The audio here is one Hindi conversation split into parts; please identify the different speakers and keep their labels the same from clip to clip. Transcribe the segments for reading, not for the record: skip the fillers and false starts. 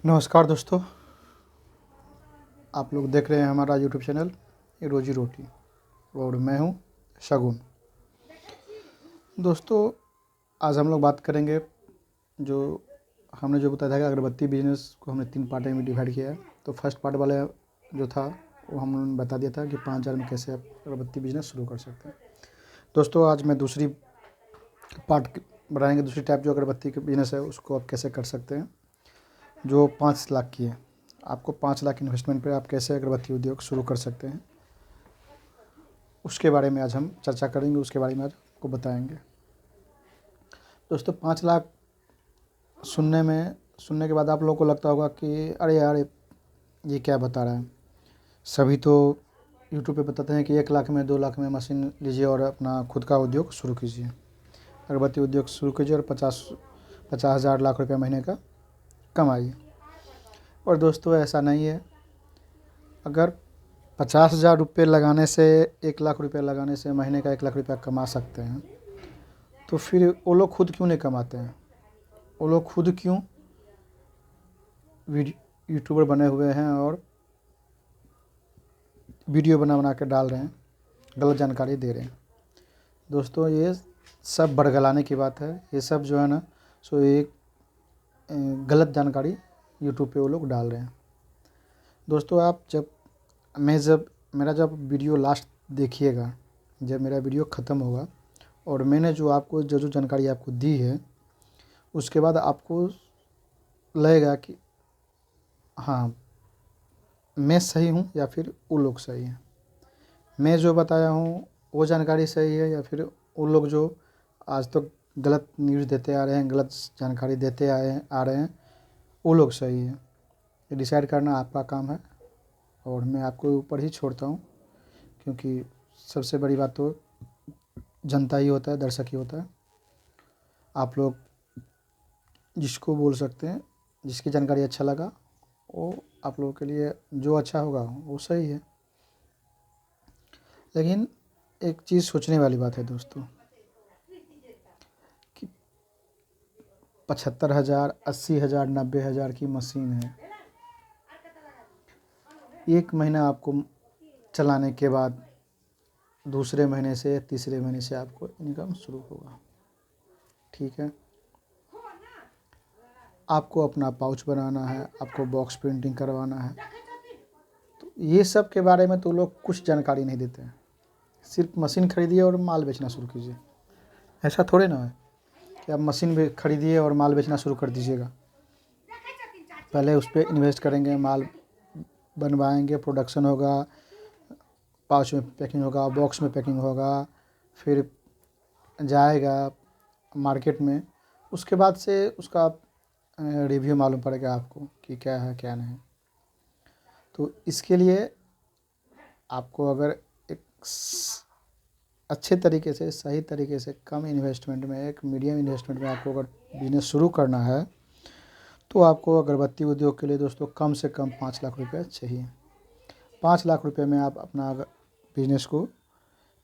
Speaker 1: नमस्कार दोस्तों, आप लोग देख रहे हैं हमारा यूट्यूब चैनल ये रोजी रोटी और मैं हूं शगुन। दोस्तों, आज हम लोग बात करेंगे जो हमने जो बताया था कि अगरबत्ती बिजनेस को हमने 3 पार्ट में डिवाइड किया है। तो फर्स्ट पार्ट वाला जो था वो हमने बता दिया था कि 5,000 में कैसे आप अगरबत्ती बिजनेस शुरू कर सकते हैं। दोस्तों, आज मैं दूसरी पार्ट बनाएंगे, दूसरी टाइप जो अगरबत्ती का बिजनेस है उसको आप कैसे कर सकते हैं, जो 5 लाख की है। आपको 5 लाख इन्वेस्टमेंट पे आप कैसे अगरबत्ती उद्योग शुरू कर सकते हैं, उसके बारे में आज हम चर्चा करेंगे, उसके बारे में आज आपको बताएंगे। दोस्तों, 5 लाख सुनने के बाद आप लोगों को लगता होगा कि अरे यार, ये क्या बता रहा है। सभी तो यूट्यूब पे बताते हैं कि 1 लाख में 2 लाख में मशीन लीजिए और अपना खुद का उद्योग शुरू कीजिए, अगरबत्ती उद्योग शुरू कीजिए और 50,000 लाख रुपये महीने का कमाइए। और दोस्तों, ऐसा नहीं है। अगर 50,000 रुपये लगाने से 1 लाख रुपये लगाने से महीने का 1 लाख रुपया कमा सकते हैं, तो फिर वो लोग खुद क्यों नहीं कमाते हैं? वो लोग खुद क्यों यूट्यूबर बने हुए हैं और वीडियो बना बना के डाल रहे हैं, गलत जानकारी दे रहे हैं? दोस्तों, ये सब बरगलाने की बात है। ये सब जो है ना, सो एक गलत जानकारी यूट्यूब पे वो लोग डाल रहे हैं। दोस्तों, आप जब मेरा वीडियो लास्ट देखिएगा, जब मेरा वीडियो ख़त्म होगा और मैंने जो जानकारी आपको दी है, उसके बाद आपको लगेगा कि हाँ, मैं सही हूँ या फिर वो लोग सही हैं। मैं जो बताया हूँ वो जानकारी सही है या फिर वो लोग जो आज तक गलत न्यूज़ देते आ रहे हैं, गलत जानकारी देते आ रहे हैं, वो लोग सही है। ये डिसाइड करना आपका काम है और मैं आपको ऊपर ही छोड़ता हूँ, क्योंकि सबसे बड़ी बात तो जनता ही होता है, दर्शक ही होता है। आप लोग जिसको बोल सकते हैं, जिसकी जानकारी अच्छा लगा, वो आप लोगों के लिए जो अच्छा होगा वो सही है। लेकिन एक चीज़ सोचने वाली बात है दोस्तों, कि 75,000, 80,000, 90,000 की मशीन है। 1 महीना आपको चलाने के बाद दूसरे महीने से तीसरे महीने से आपको इनकम शुरू होगा। ठीक है, आपको अपना पाउच बनाना है, आपको बॉक्स प्रिंटिंग करवाना है, तो ये सब के बारे में तो लोग कुछ जानकारी नहीं देते हैं। सिर्फ मशीन खरीदिए और माल बेचना शुरू कीजिए। ऐसा थोड़े ना है कि आप मशीन भी खरीदिए और माल बेचना शुरू कर दीजिएगा। पहले उस पर इन्वेस्ट करेंगे, माल बनवाएंगे, प्रोडक्शन होगा, पाउच में पैकिंग होगा, बॉक्स में पैकिंग होगा, फिर जाएगा मार्केट में। उसके बाद से उसका रिव्यू मालूम पड़ेगा आपको कि क्या है क्या नहीं। तो इसके लिए आपको अगर एक अच्छे तरीके से, सही तरीके से, कम इन्वेस्टमेंट में, एक मीडियम इन्वेस्टमेंट में आपको अगर बिजनेस शुरू करना है, तो आपको अगरबत्ती उद्योग के लिए दोस्तों कम से कम 5 लाख रुपये चाहिए। 5 लाख रुपये में आप अपना बिजनेस को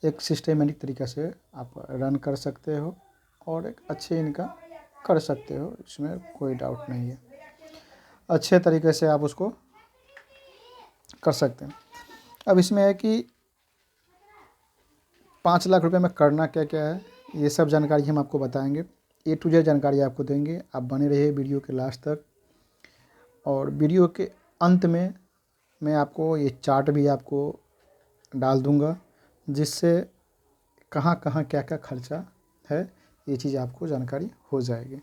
Speaker 1: एक सिस्टमेटिक तरीक़े से आप रन कर सकते हो और एक अच्छी इनकम कर सकते हो, इसमें कोई डाउट नहीं है। अच्छे तरीके से आप उसको कर सकते हैं। अब इसमें है कि 5 लाख रुपए में करना क्या क्या है, ये सब जानकारी हम आपको बताएंगे। A to Z जानकारी आपको देंगे। आप बने रहिए वीडियो के लास्ट तक। और वीडियो के अंत में मैं आपको ये चार्ट भी आपको डाल दूंगा, जिससे कहाँ कहाँ क्या क्या खर्चा है, ये चीज़ आपको जानकारी हो जाएगी।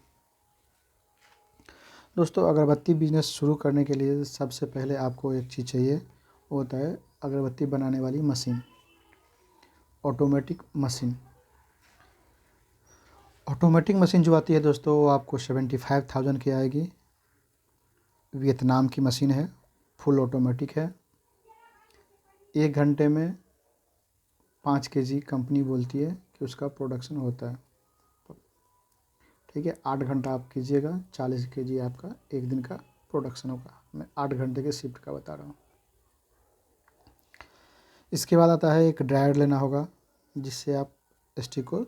Speaker 1: दोस्तों, अगरबत्ती बिजनेस शुरू करने के लिए सबसे पहले आपको एक चीज़ चाहिए, वो होता है अगरबत्ती बनाने वाली machine, automatic machine. Automatic machine जो आती है दोस्तों, वो आपको 75,000 की आएगी। वियतनाम की मशीन है, फुल ऑटोमेटिक है। 1 घंटे में 5 kg कंपनी बोलती है कि उसका प्रोडक्शन होता है। ठीक है, 8 घंटा आप कीजिएगा, 40 kg आपका एक दिन का प्रोडक्शन होगा। मैं 8 घंटे के शिफ्ट का बता रहा हूँ। इसके बाद आता है एक ड्रायर लेना होगा, जिससे आप स्टिक को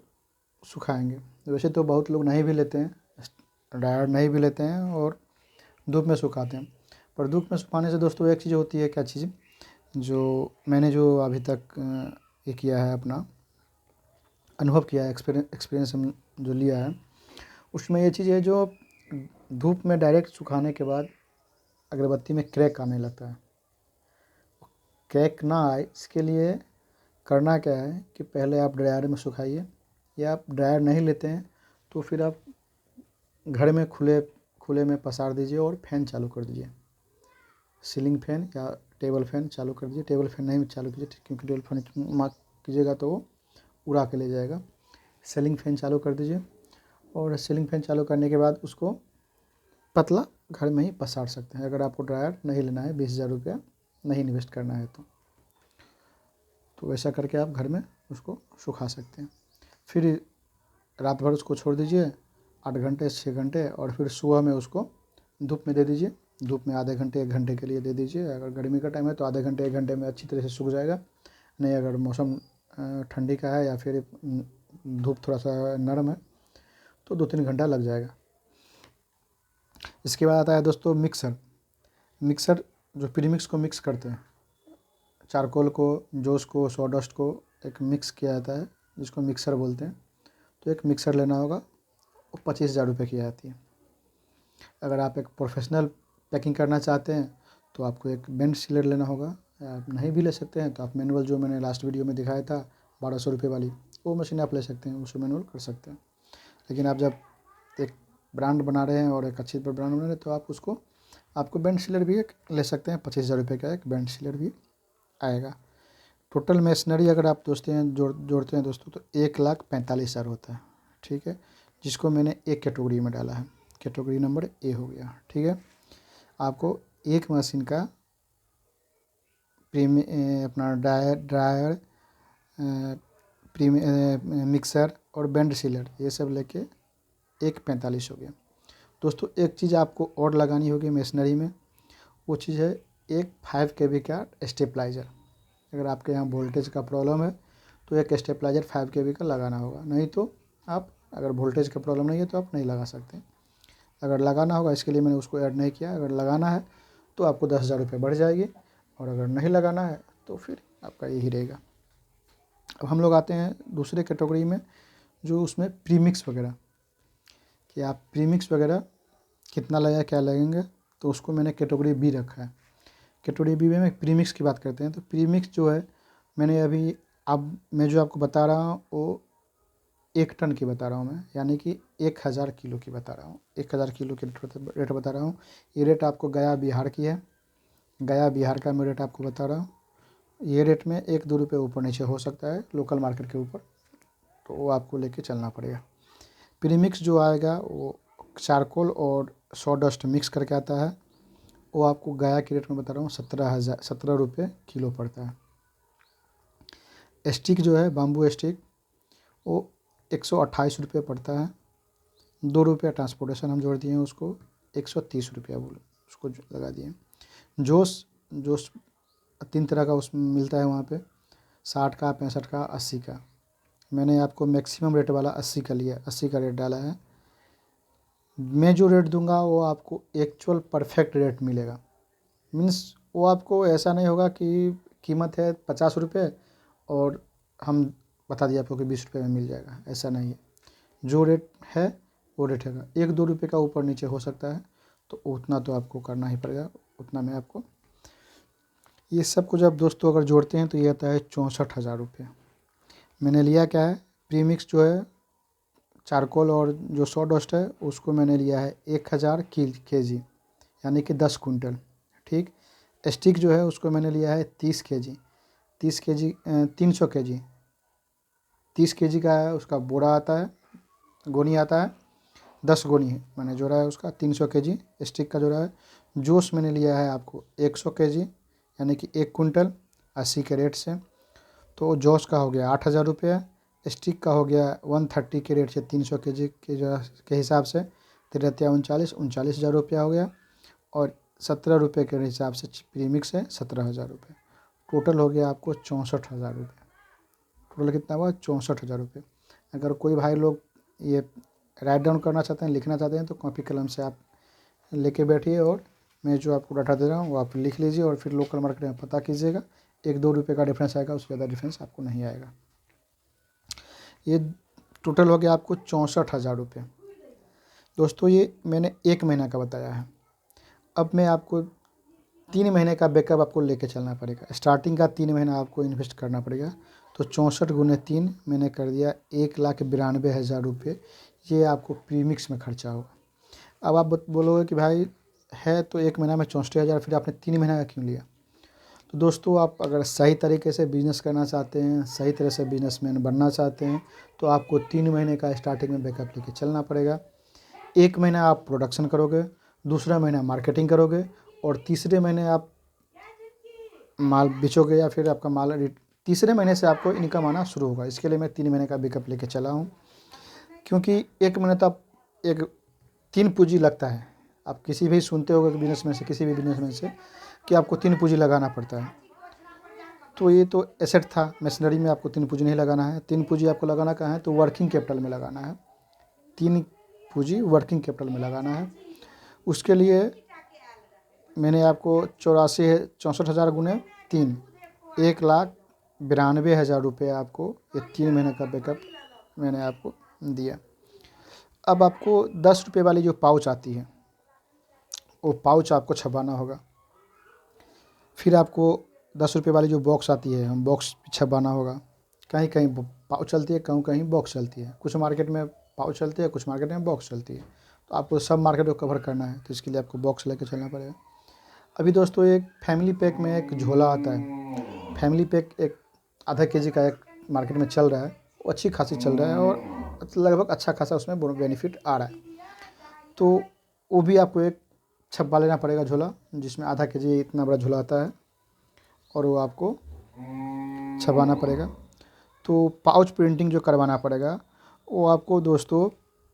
Speaker 1: सुखाएंगे। वैसे तो बहुत लोग नहीं भी लेते हैं, ड्रायर नहीं भी लेते हैं और धूप में सुखाते हैं। पर धूप में सुखाने से दोस्तों एक चीज़ होती है, क्या चीज़, जो मैंने जो अभी तक ये किया है, अपना अनुभव किया है, एक्सपीरियंस हम जो लिया है, उसमें ये चीज़ है, जो धूप में डायरेक्ट सुखाने के बाद अगरबत्ती में क्रैक आने लगता है। क्रैक ना आए इसके लिए करना क्या है कि पहले आप ड्रायर में सुखाइए, या आप ड्रायर नहीं लेते हैं तो फिर आप घर में खुले में पसार दीजिए और फ़ैन चालू कर दीजिए। सीलिंग फ़ैन या टेबल फ़ैन चालू कर दीजिए। टेबल फ़ैन नहीं चालू कीजिए, क्योंकि टेबल फ़ैन कीजिएगा तो वो उड़ा के ले जाएगा। सीलिंग फ़ैन चालू कर दीजिए, और सीलिंग फ़ैन चालू करने के बाद उसको पतला घर में ही पसार सकते हैं। अगर आपको ड्रायर नहीं लेना है, 20,000 रुपया नहीं इन्वेस्ट करना है तो वैसा करके आप घर में उसको सुखा सकते हैं। फिर रात भर उसको छोड़ दीजिए, 8 घंटे 6 घंटे, और फिर सुबह में उसको धूप में दे दीजिए। धूप में आधे घंटे 1 घंटे के लिए दे दीजिए। अगर गर्मी का टाइम है तो आधे घंटे 1 घंटे में अच्छी तरह से सूख जाएगा। नहीं, अगर मौसम ठंडी का है या फिर धूप थोड़ा सा नरम है तो 2-3 घंटा लग जाएगा। इसके बाद आता है दोस्तों मिक्सर जो प्रीमिक्स को मिक्स करते हैं, चारकोल को, जोश को, सॉडस्ट को एक मिक्स किया जाता है, जिसको मिक्सर बोलते हैं। तो एक मिक्सर लेना होगा, वो 25,000 रुपये की आती है। अगर आप एक प्रोफेशनल पैकिंग करना चाहते हैं तो आपको एक बेंड सीलर लेना होगा। आप नहीं भी ले सकते हैं तो आप मैनुअल, जो मैंने लास्ट वीडियो में दिखाया था 1200 रुपये वाली, वो मशीन आप ले सकते हैं, उसको मैनुअल कर सकते हैं। लेकिन आप जब एक ब्रांड बना रहे हैं और एक अच्छी ब्रांड बना रहे हैं तो आपको बेंड सीलर भी एक ले सकते हैं। 25,000 रुपये का एक बेंड सीलर भी आएगा। टोटल मशीनरी अगर आप जोड़ते हैं दोस्तों तो 1,45,000 होता है। ठीक है, जिसको मैंने एक कैटेगरी में डाला है, कैटेगरी नंबर ए हो गया। ठीक है, आपको एक मशीन का अपना ड्रायर मिक्सर और बेंड सीलर ये सब लेके 1,45,000 हो गया। दोस्तों एक चीज़ आपको और लगानी होगी मशीनरी में, वो चीज़ है एक 5 kV का स्टेबलाइज़र। अगर आपके यहाँ वोल्टेज का प्रॉब्लम है तो एक स्टेबलाइज़र 5 kV का लगाना होगा। नहीं तो आप, अगर वोल्टेज का प्रॉब्लम नहीं है तो आप नहीं लगा सकते। अगर लगाना होगा, इसके लिए मैंने उसको ऐड नहीं किया। अगर लगाना है तो आपको 10,000 रुपये बढ़ जाएगी, और अगर नहीं लगाना है तो फिर आपका यही रहेगा। अब हम लोग आते हैं दूसरे कैटेगरी में, जो उसमें प्रीमिक्स वगैरह, कि आप प्रीमिक्स वगैरह कितना लगेगा, क्या लगेंगे, तो उसको मैंने कैटेगरी बी रखा है। कैटेगरी बी में प्रीमिक्स की बात करते हैं। तो प्रीमिक्स जो है, मैंने अभी मैं जो आपको बता रहा हूँ वो 1 टन की बता रहा हूँ मैं, यानी कि 1,000 किलो की बता रहा हूँ। 1,000 किलो की रेट बता रहा हूँ। ये रेट आपको गया बिहार की है। गया बिहार का मैं रेट आपको बता रहा हूँ। ये रेट में 1-2 रुपये ऊपर नीचे हो सकता है लोकल मार्केट के ऊपर, तो वो आपको लेके चलना पड़ेगा। प्रीमिक्स जो आएगा वो चारकोल और सॉडस्ट मिक्स करके आता है। वो आपको गया की रेट में बता रहा हूँ 17 रुपये किलो पड़ता है। स्टिक जो है, बाम्बू स्टिक, वो 128 रुपये पड़ता है। 2 रुपया ट्रांसपोर्टेशन हम जोड़ दिए हैं उसको, 130 रुपया बोले उसको लगा दिए। जोश 3 तरह का उसमें मिलता है वहाँ पे, 60 का, 65 का, 80 का। मैंने आपको मैक्सिमम रेट वाला 80 का लिया, 80 का रेट डाला है। मैं जो रेट दूंगा वो आपको एक्चुअल परफेक्ट रेट मिलेगा। मीन्स वो आपको ऐसा नहीं होगा कि कीमत है 50 रुपये और हम बता दिया आपको कि 20 रुपये में मिल जाएगा, ऐसा नहीं है। जो रेट है वो रेट है। 1-2 रुपये का ऊपर नीचे हो सकता है, तो उतना तो आपको करना ही पड़ेगा। उतना में आपको ये सब कुछ जब दोस्तों अगर जोड़ते हैं तो ये आता है 64,000 रुपये। मैंने लिया क्या है, प्रीमिक्स जो है चारकोल और जो सॉडस्ट है उसको मैंने लिया है 1,000 kg, यानी कि 10 कुंटल। ठीक, स्टिक जो है उसको मैंने लिया है 30 kg, 300 kg, 30 kg का है। उसका बोरा आता है, गोनी आता है, 10 गोनी है मैंने जोड़ा है उसका। 300 kg स्टिक का जोड़ा है। जोश मैंने लिया है आपको 100 kg, यानी कि 1 कुंटल 80 के रेट से। तो जोश का हो गया 8,000 रुपये, स्टिक का हो गया 130 के रेट से 300 kg के हिसाब से 39,000 रुपया हो गया, और 17 रुपये के हिसाब से प्रीमिक्स है 17,000 रुपये। टोटल हो गया आपको 64,000 रुपये। टोटल कितना हुआ, 64,000 रुपये। अगर कोई भाई लोग ये राइट डाउन करना चाहते हैं, लिखना चाहते हैं, तो कॉपी कलम से आप लेके बैठिए और मैं जो आपको डाटा दे रहा हूँ वो आप लिख लीजिए और फिर लोकल मार्केट में पता कीजिएगा। 1-2 रुपये का डिफरेंस आएगा, उससे ज़्यादा डिफरेंस आपको नहीं आएगा। ये टोटल हो गया आपको 64,000 रुपये। दोस्तों ये मैंने 1 महीना का बताया है। अब मैं आपको 3 महीने का बैकअप आपको लेके चलना पड़ेगा। स्टार्टिंग का 3 महीना आपको इन्वेस्ट करना पड़ेगा। तो 64 गुने 3 मैंने कर दिया 1,92,000 रुपये। ये आपको प्रीमिक्स में खर्चा होगा। अब आप बोलोगे कि भाई है तो 1 महीना में 64,000, फिर आपने 3 महीना का क्यों लिया? तो दोस्तों आप अगर सही तरीके से बिज़नेस करना चाहते हैं, सही तरह से बिज़नेसमैन बनना चाहते हैं, तो आपको 3 महीने का स्टार्टिंग में बैकअप लेके चलना पड़ेगा। 1 महीना आप प्रोडक्शन करोगे, दूसरा महीना मार्केटिंग करोगे और तीसरे महीने आप माल बेचोगे या फिर आपका माल तीसरे महीने से आपको इनकम आना शुरू होगा। इसके लिए मैं 3 महीने का बैकअप लेके चला हूँ, क्योंकि 1 महीने तो आप एक 3 पूँजी लगता है। आप किसी भी सुनते होगे कि बिज़नेसमैन से, किसी भी बिज़नेसमैन से कि आपको 3 पूँजी लगाना पड़ता है। तो ये तो एसेट था, मशीनरी में आपको 3 पूँजी नहीं लगाना है। 3 पूँजी आपको लगाना कहाँ है? तो वर्किंग कैपिटल में लगाना है। 3 पूँजी वर्किंग कैपिटल में लगाना है। उसके लिए मैंने आपको 64,000 गुने 3 1,92,000 रुपये आपको ये 3 महीने का बैकअप मैंने आपको दिया। अब आपको 10 रुपये वाली जो पाउच आती है वो पाउच आपको छपवाना होगा। फिर आपको 10 रुपये वाली जो बॉक्स आती है हम बॉक्स छपवाना होगा। कहीं कहीं पाउच चलती है, कहीं कहीं बॉक्स चलती है। कुछ मार्केट में पाउच चलती है, कुछ मार्केट में बॉक्स चलती है। तो आपको सब मार्केट को कवर करना है, तो इसके लिए आपको बॉक्स लेके चलना पड़ेगा। अभी दोस्तों एक फैमिली पैक में एक झोला आता है। फैमिली पैक एक आधा केजी का एक मार्केट में चल रहा है, वो अच्छी खासी चल रहा है और लगभग अच्छा खासा उसमें बेनिफिट आ रहा है। तो वो भी आपको एक छपवा लेना पड़ेगा झोला, जिसमें आधा केजी इतना बड़ा झोला आता है और वो आपको छपवाना पड़ेगा। तो पाउच प्रिंटिंग जो करवाना पड़ेगा वो आपको दोस्तों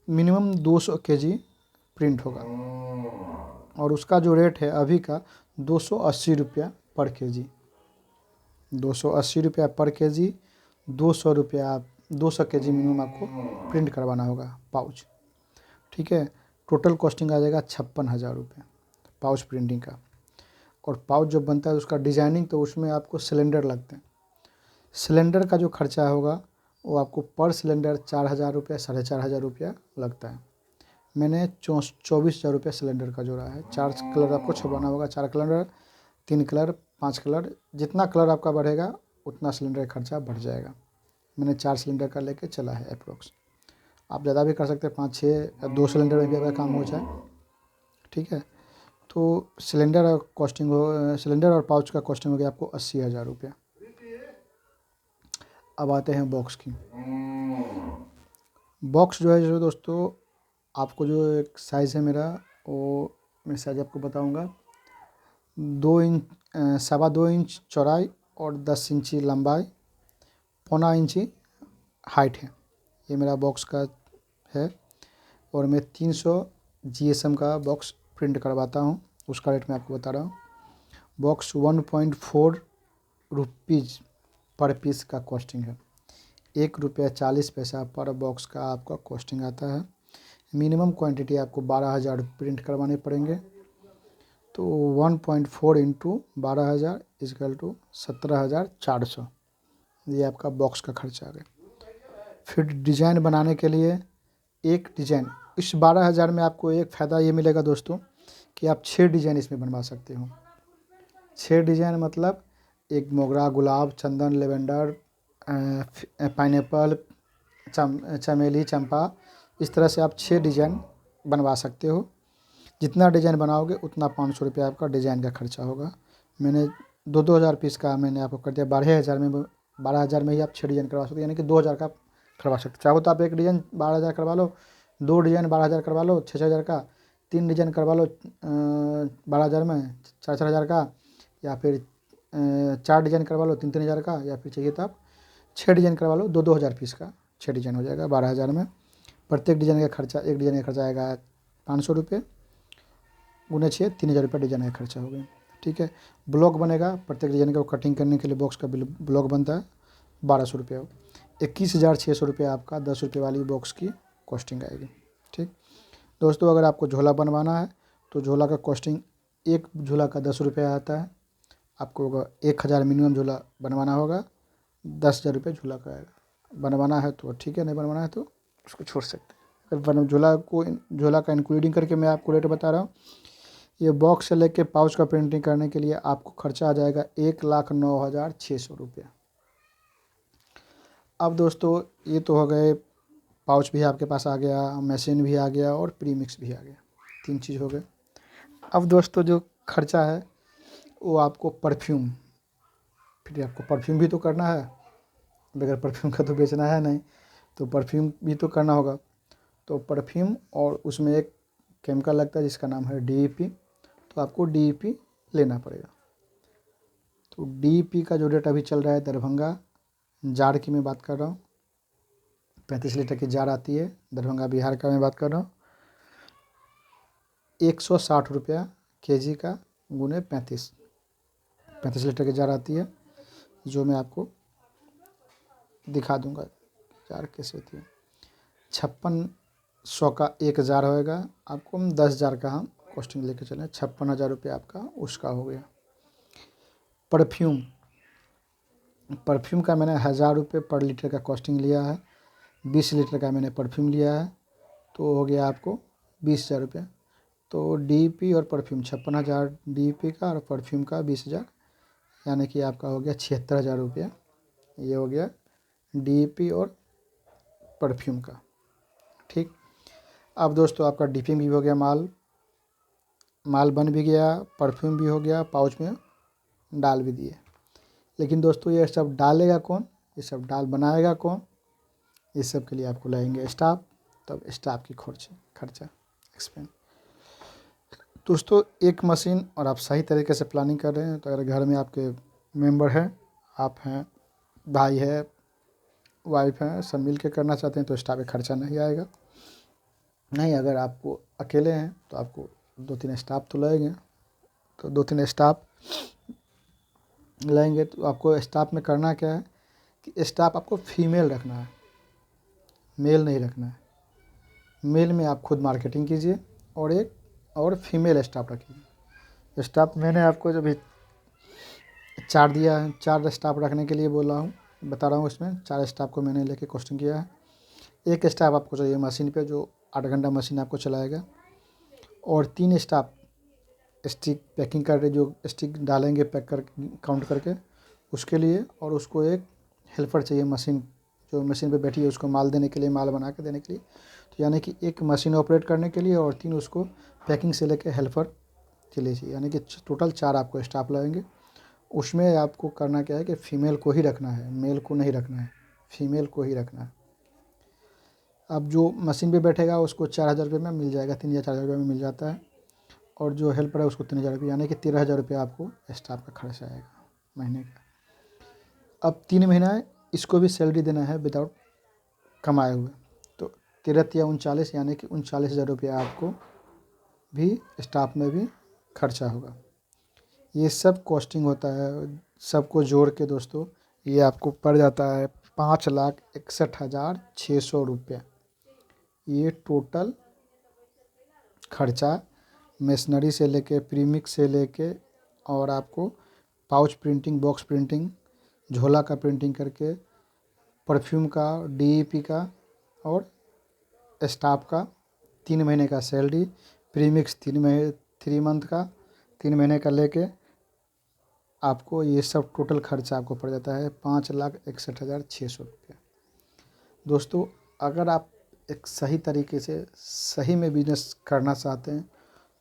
Speaker 1: मिनिमम 200 केजी प्रिंट होगा और उसका जो रेट है अभी का 280 रुपया पर केजी। 280 रुपया पर केजी, 200 रुपया आप 200 केजी मिनिमम आपको प्रिंट करवाना होगा पाउच। ठीक है, टोटल कॉस्टिंग आ जाएगा 56,000 रुपये पाउच प्रिंटिंग का। और पाउच जो बनता है उसका डिजाइनिंग, तो उसमें आपको सिलेंडर लगते हैं। सिलेंडर का जो खर्चा होगा वो आपको पर सिलेंडर 4,000 रुपया 4,500 रुपया लगता है। मैंने 24,000 रुपया सिलेंडर का जोड़ा है। 4 कलर आपको छपवाना होगा, 4 कलर, 3 कलर, 5 कलर, जितना कलर आपका बढ़ेगा उतना सिलेंडर का खर्चा बढ़ जाएगा। मैंने 4 सिलेंडर का लेके चला है अप्रोक्स। आप ज़्यादा भी कर सकते हैं, 5-6 या 2 सिलेंडर में भी आपका काम हो जाए। ठीक है, तो सिलेंडर और पाउच का कॉस्टिंग हो गया आपको 80,000 रुपया। अब आते हैं बॉक्स की। बॉक्स जो है जो दोस्तों आपको जो एक साइज़ है मेरा, वो मैं साइज़ आपको बताऊंगा। 2 इंच 2.25 इंच चौड़ाई और 10 इंची लंबाई, 0.25 इंची हाइट है। ये मेरा बॉक्स का है और मैं 300 GSM का बॉक्स प्रिंट करवाता हूँ। उसका रेट मैं आपको बता रहा हूँ। बॉक्स 1.4 रुपीज़ पर पीस का कॉस्टिंग है। 1.40 रुपया पर बॉक्स का आपका कॉस्टिंग आता है। मिनिमम क्वांटिटी आपको 12,000 प्रिंट करवाने पड़ेंगे। तो 1.4 इंटू 12,000 इजकल टू 17,400, ये आपका बॉक्स का खर्चा आ गया। फिर डिज़ाइन बनाने के लिए एक डिज़ाइन, इस 12,000 में आपको एक फ़ायदा ये मिलेगा दोस्तों कि आप 6 डिज़ाइन इसमें बनवा सकते हो। 6 डिज़ाइन मतलब एक मोगरा, गुलाब, चंदन, लेवेंडर, पाइनएप्पल, चमेली, चंपा, इस तरह से आप 6 डिज़ाइन बनवा सकते हो। जितना डिज़ाइन बनाओगे उतना 500 रुपया आपका डिज़ाइन का खर्चा होगा। मैंने 2-2 हज़ार पीस का मैंने आपको कर दिया। 12,000 में ही आप 6 डिज़ाइन करवा सकते हो, यानी कि 2,000 का करवा सकते हो। चाहो तो आप एक डिज़ाइन 12,000 करवा लो, 2 डिज़ाइन 12,000 करवा लो 6,000 का, 3 डिज़ाइन करवा लो 12,000 में 4,000 का, या फिर 4 डिज़ाइन करवा लो 3-3 हज़ार का, या फिर चाहिए तो आप 6 डिज़ाइन करवा लो 2-2 हज़ार पीस का। 6 डिज़ाइन हो जाएगा 12,000 में। प्रत्येक डिज़ाइन का खर्चा, एक डिज़ाइन का खर्चा आएगा 500 रुपये, गुने 6 3,000 रुपये डिज़ाइन का खर्चा हो गया। ठीक है, ब्लॉक बनेगा प्रत्येक डिज़ाइन का कटिंग करने के लिए, बॉक्स का ब्लॉक बनता है 1,200 रुपये। 21,600 रुपये आपका 10 रुपये वाली बॉक्स की कॉस्टिंग आएगी। ठीक दोस्तों, अगर आपको झोला बनवाना है तो झोला का कॉस्टिंग एक झोला का 10 रुपये आता है। आपको 1000 मिनिमम झोला बनवाना होगा, 10,000 रुपये झोला का आएगा। बनवाना है तो ठीक है, नहीं बनवाना है तो उसको छोड़ सकते हैं। अगर झोला का इंक्लूडिंग करके मैं आपको रेट बता रहा हूँ। ये बॉक्स से लेके पाउच का प्रिंटिंग करने के लिए आपको खर्चा आ जाएगा 1,09,600 रुपये। अब दोस्तों ये तो हो गए, पाउच भी आपके पास आ गया, मशीन भी आ गया और प्रीमिक्स भी आ गया, 3 चीज़ हो गए। अब दोस्तों जो खर्चा है वो आपको परफ्यूम, फिर आपको परफ्यूम भी तो करना है, बगैर परफ्यूम का तो बेचना है नहीं, तो परफ्यूम भी तो करना होगा। तो परफ्यूम और उसमें एक केमिकल लगता है जिसका नाम है DEP, तो आपको DEP लेना पड़ेगा। तो DEP का जो रेट अभी चल रहा है दरभंगा जार की मैं बात कर रहा हूँ, 35 लीटर की जार आती है, दरभंगा बिहार का मैं बात कर रहा हूँ। 160 रुपया kg का गुने 35 लीटर की जार आती है, जो मैं आपको दिखा दूंगा जार कैसे होती है। 5600 का एक जार होएगा, आपको हम 10 जार का हम कॉस्टिंग लेके चलें, 56,000 रुपये आपका उसका हो गया। परफ्यूम का मैंने 1000 रुपये पर लीटर का कॉस्टिंग लिया है, 20 लीटर का मैंने परफ्यूम लिया है, तो हो गया आपको 20,000 रुपये। तो DEP और परफ्यूम 56,000 DEP का और परफ्यूम का 20,000, यानी कि आपका हो गया 76,000 रुपया। ये हो गया DEP और परफ्यूम का। ठीक, अब दोस्तों आपका डिपिंग भी हो गया, माल बन भी गया, परफ्यूम भी हो गया, पाउच में डाल भी दिए। लेकिन दोस्तों ये सब डालेगा कौन, ये सब बनाएगा कौन, इस सब के लिए आपको लगेंगे स्टाफ, तब स्टाफ की खर्चा एक्सपेंस। दोस्तों एक मशीन और आप सही तरीके से प्लानिंग कर रहे हैं, तो अगर घर में आपके मेंबर हैं, आप हैं, भाई है, वाइफ है, सब मिल के करना चाहते हैं तो स्टाफ का खर्चा नहीं आएगा। नहीं, अगर आपको अकेले हैं तो आपको 2-3 स्टाफ तो लगेंगे, तो 2-3 स्टाफ लेंगे। तो आपको स्टाफ में करना क्या है कि स्टाफ आपको फीमेल रखना है, मेल नहीं रखना है। मेल में आप खुद मार्केटिंग कीजिए और फीमेल स्टाफ रखिए। स्टाफ मैंने आपको जब 4 दिया है, 4 स्टाफ रखने के लिए बोला हूँ, बता रहा हूँ। इसमें 4 स्टाफ को मैंने लेके कॉस्टिंग किया है। एक स्टाफ आपको चाहिए मशीन पे, जो 8 घंटा मशीन आपको चलाएगा, और 3 स्टाफ स्टिक पैकिंग कर रहे, जो स्टिक डालेंगे पैक कर काउंट करके उसके लिए, और उसको एक हेल्पर चाहिए मशीन, जो मशीन पे बैठी है उसको माल देने के लिए, माल बना के देने के लिए। तो यानी कि एक मशीन ऑपरेट करने के लिए और 3 उसको पैकिंग से लेके हेल्पर के लिए चाहिए, यानी कि टोटल 4 आपको स्टाफ लगेंगे। उसमें आपको करना क्या है कि फ़ीमेल को ही रखना है, मेल को नहीं रखना है, फीमेल को ही रखना है। अब जो मशीन पे बैठेगा उसको 4,000 रुपये में मिल जाएगा, 3 या 4,000 रुपये में मिल जाता है, और जो हेल्पर है उसको 3,000 रुपये, यानी कि 13,000 रुपये आपको स्टाफ का खर्चा आएगा महीने का। अब 3 महीना इसको भी सैलरी देना है विदाउट कमाए हुए, तो 13 या 39, यानी कि 39,000 रुपये आपको भी स्टाफ में भी खर्चा होगा। ये सब कॉस्टिंग होता है, सबको जोड़ के दोस्तों ये आपको पड़ जाता है 5,61,600 रुपये। ये टोटल खर्चा मशीनरी से लेके, प्रीमिक्स से लेके, और आपको पाउच प्रिंटिंग, बॉक्स प्रिंटिंग, झोला का प्रिंटिंग करके, परफ्यूम का, DEP का और स्टाफ का 3 महीने का सैलरी, प्रीमिक्स 3 मंथ का, 3 महीने का लेके आपको ये सब टोटल खर्चा आपको पड़ जाता है 5,61,600 रुपये। दोस्तों अगर आप एक सही तरीके से सही में बिजनेस करना चाहते हैं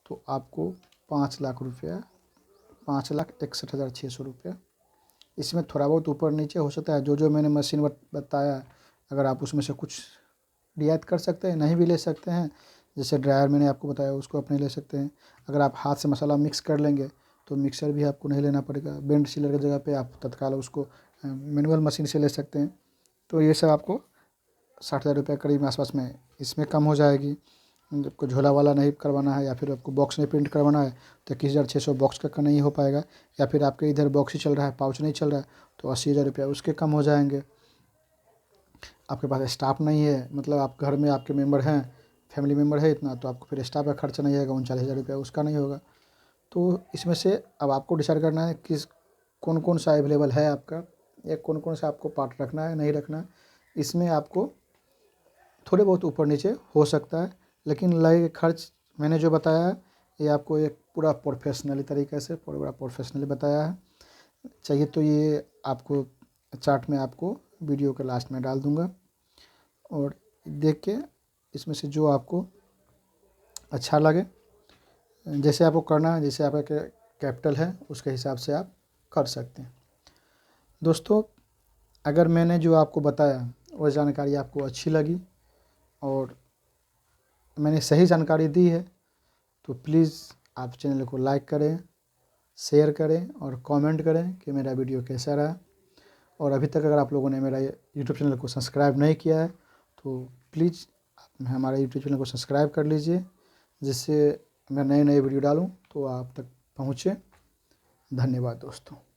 Speaker 1: तो आपको 5,61,600 रुपये, इसमें थोड़ा बहुत ऊपर नीचे हो सकता है। जो मैंने मशीन बताया, अगर आप उसमें से कुछ रियायत कर सकते हैं, नहीं भी ले सकते हैं। जैसे ड्रायर मैंने आपको बताया, उसको अपने ले सकते हैं। अगर आप हाथ से मसाला मिक्स कर लेंगे तो मिक्सर भी आपको नहीं लेना पड़ेगा। बेंड सीलर की जगह पे आप तत्काल उसको मैनुअल मशीन से ले सकते हैं। तो ये सब आपको 60,000 रुपये करीब आसपास में इसमें कम हो जाएगी। आपको झोला वाला नहीं करवाना है, या फिर आपको बॉक्स नहीं प्रिंट करवाना है तो 21,600 बॉक्स का नहीं हो पाएगा। या फिर आपके इधर बॉक्स ही चल रहा है, पाउच नहीं चल रहा है, तो 80,000 रुपये उसके कम हो जाएंगे। आपके पास स्टाफ नहीं है, मतलब आप घर में आपके मेंबर हैं फैमिली मेम्बर है इतना, तो आपको फिर स्टाफ का खर्चा नहीं आएगा, 39,000 उसका नहीं होगा। तो इसमें से अब आपको डिसाइड करना है किस कौन कौन सा अवेलेबल है आपका, या कौन कौन सा आपको पार्ट रखना है नहीं रखना है। इसमें आपको थोड़े बहुत ऊपर नीचे हो सकता है, लेकिन लगे खर्च मैंने जो बताया है ये आपको एक पूरा प्रोफेशनली तरीके से पूरा प्रोफेशनली बताया है। चाहिए तो ये आपको चार्ट में आपको वीडियो के लास्ट में डाल दूंगा, और देख के इसमें से जो आपको अच्छा लगे, जैसे आपको करना है, जैसे आपका कैपिटल है उसके हिसाब से आप कर सकते हैं। दोस्तों, अगर मैंने जो आपको बताया वो जानकारी आपको अच्छी लगी और मैंने सही जानकारी दी है, तो प्लीज़ आप चैनल को लाइक करें, शेयर करें और कमेंट करें कि मेरा वीडियो कैसा रहा। और अभी तक अगर आप लोगों ने मेरा यूट्यूब चैनल को सब्सक्राइब नहीं किया है तो प्लीज़ आप हमारे यूट्यूब चैनल को सब्सक्राइब कर लीजिए, जिससे मैं नए नए वीडियो डालूँ तो आप तक पहुँचे। धन्यवाद दोस्तों।